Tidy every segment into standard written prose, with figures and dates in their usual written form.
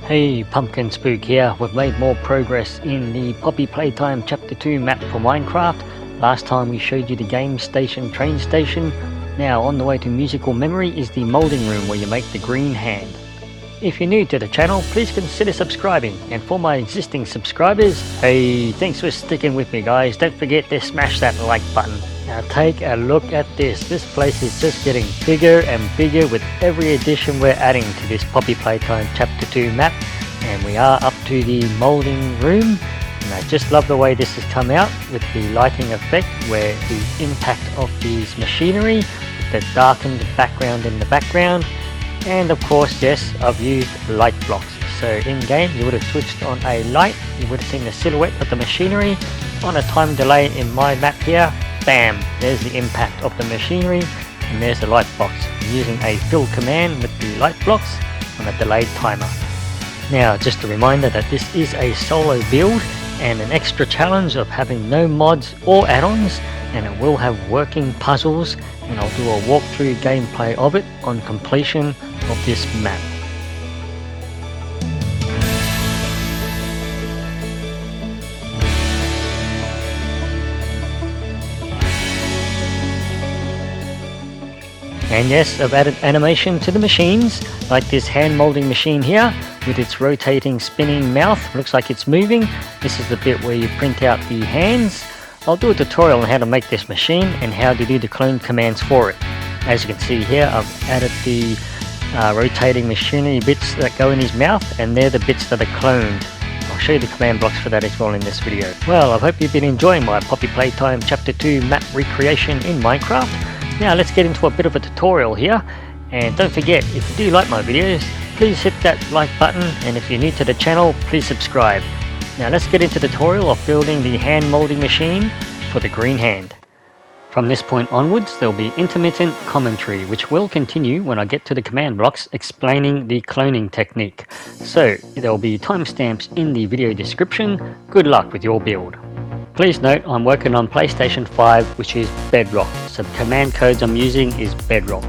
Hey, PumpkinSpook here. We've made more progress in the Poppy Playtime Chapter 2 map for Minecraft. Last time we showed you the game station, train station. Now on the way to musical memory is the moulding room where you make the green hand. If you're new to the channel, please consider subscribing. And for my existing subscribers, hey, thanks for sticking with me guys. Don't forget to smash that like button. Now take a look at this. This place is just getting bigger and bigger with every addition we're adding to this Poppy Playtime Chapter 2 map. And we are up to the moulding room. And I just love the way this has come out with the lighting effect where the impact of these machinery, the darkened background in the background. And of course, yes, I've used light blocks. So in game, you would have switched on a light, you would have seen the silhouette of the machinery. On a time delay in my map here, bam, there's the impact of the machinery, and there's the light box. I'm using a fill command with the light blocks on a delayed timer. Now, just a reminder that this is a solo build and an extra challenge of having no mods or add-ons, and it will have working puzzles, and I'll do a walkthrough gameplay of it on completion of this map. And yes, I've added animation to the machines, like this hand molding machine here with its rotating spinning mouth. Looks like it's moving. This is the bit where you print out the hands. I'll do a tutorial on how to make this machine and how to do the clone commands for it. As you can see here, I've added the rotating machinery bits that go in his mouth, and they're the bits that are cloned. I'll show you the command blocks for that as well in this video. Well, I hope you've been enjoying my Poppy Playtime Chapter 2 map recreation in Minecraft. Now let's get into a bit of a tutorial here, and don't forget, if you do like my videos, please hit that like button, and if you're new to the channel, please subscribe. Now let's get into the tutorial of building the hand molding machine for the green hand. From this point onwards, there will be intermittent commentary, which will continue when I get to the command blocks explaining the cloning technique. So there will be timestamps in the video description. Good luck with your build. Please note I'm working on PlayStation 5, which is Bedrock, so the command codes I'm using is Bedrock.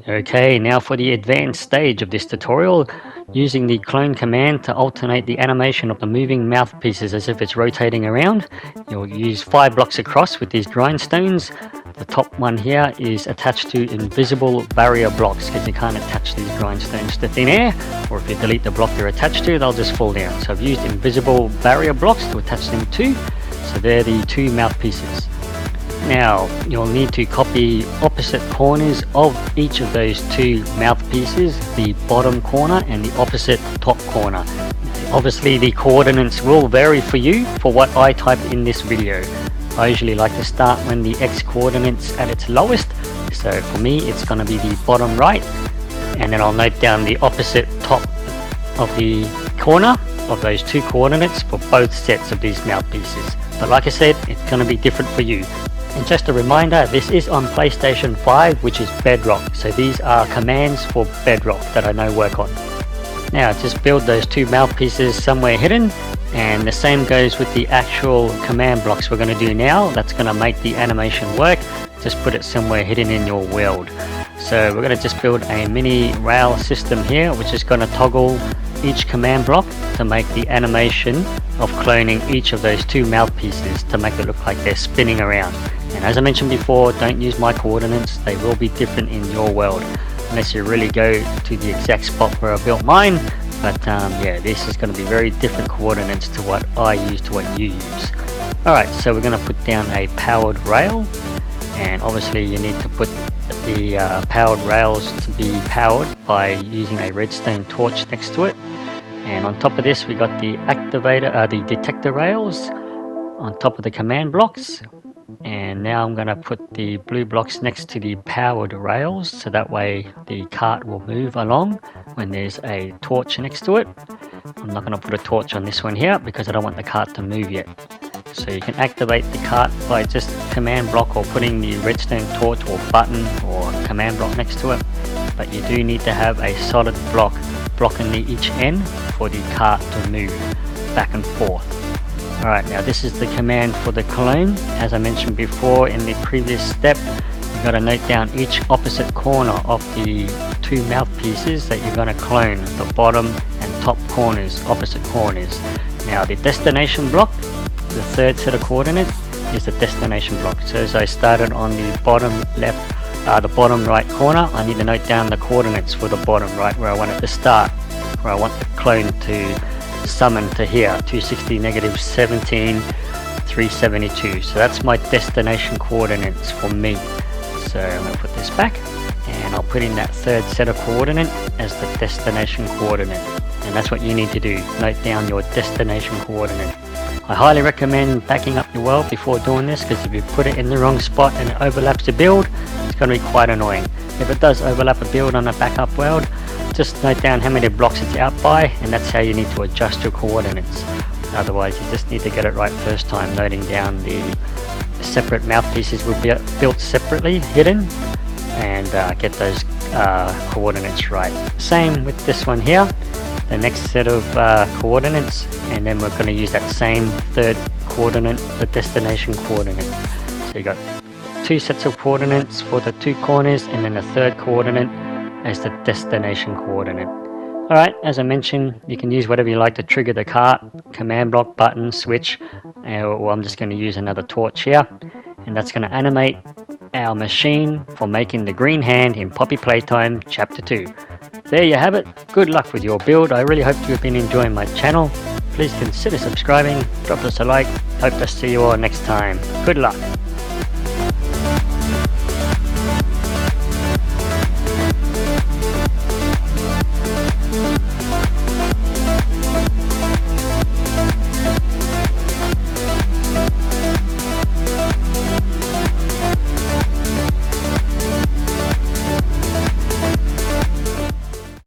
Okay, now for the advanced stage of this tutorial, using the clone command to alternate the animation of the moving mouthpieces as if it's rotating around. You'll use 5 blocks across with these grindstones. The top one here is attached to invisible barrier blocks because you can't attach these grindstones to thin air, or if you delete the block they're attached to, they'll just fall down. So I've used invisible barrier blocks to attach them to, so they're the 2 mouthpieces. Now you'll need to copy opposite corners of each of those 2 mouthpieces, the bottom corner and the opposite top corner. Obviously the coordinates will vary for you for what I type in this video. I usually like to start when the X coordinate's at its lowest, so for me it's going to be the bottom right, and then I'll note down the opposite top of the corner of those 2 coordinates for both sets of these mouthpieces. But like I said, it's going to be different for you. And just a reminder, this is on PlayStation 5, which is Bedrock, so these are commands for Bedrock that I know work on. Now just build those 2 mouthpieces somewhere hidden, and the same goes with the actual command blocks we're going to do now. That's going to make the animation work. Just put it somewhere hidden in your world. So we're going to just build a mini rail system here, which is going to toggle each command block to make the animation of cloning each of those 2 mouthpieces to make it look like they're spinning around. And as I mentioned before, don't use my coordinates, they will be different in your world unless you really go to the exact spot where I built mine. But yeah, this is going to be very different coordinates to what I use to what you use. Alright, so we're going to put down a powered rail, and obviously you need to put the powered rails to be powered by using a redstone torch next to it. And on top of this we got the activator, the detector rails on top of the command blocks. And now I'm going to put the blue blocks next to the powered rails, so that way the cart will move along when there's a torch next to it. I'm not going to put a torch on this one here because I don't want the cart to move yet. So you can activate the cart by just command block or putting the redstone torch or button or command block next to it. But you do need to have a solid block blocking each end for the cart to move back and forth. Alright, now this is the command for the clone. As I mentioned before in the previous step, you've got to note down each opposite corner of the 2 mouthpieces that you're going to clone, the bottom and top corners, opposite corners. Now the destination block, the 3rd set of coordinates, is the destination block. So as I started on the bottom left, the bottom right corner, I need to note down the coordinates for the bottom right where I want it to start, where I want the clone to summon to here, 260 negative 17 372. So that's my destination coordinates for me. So I'm going to put this back, and I'll put in that 3rd set of coordinate as the destination coordinate, and that's what you need to do, note down your destination coordinate. I highly recommend backing up your world before doing this, because if you put it in the wrong spot and it overlaps the build, it's going to be quite annoying. If it does overlap a build on a backup world, just note down how many blocks it's out by, and that's how you need to adjust your coordinates. Otherwise you just need to get it right first time, noting down the separate mouthpieces will be built separately, hidden, and get those coordinates right. Same with this one here, the next set of coordinates, and then we're going to use that same 3rd coordinate, the destination coordinate. So you got 2 sets of coordinates for the 2 corners, and then the 3rd coordinate as the destination coordinate. Alright, as I mentioned, you can use whatever you like to trigger the cart, command block, button, switch, or I'm just going to use another torch here, and that's going to animate our machine for making the green hand in Poppy Playtime Chapter 2. There you have it. Good luck with your build. I really hope you've been enjoying my channel. Please consider subscribing, drop us a like. Hope to see you all next time. Good luck.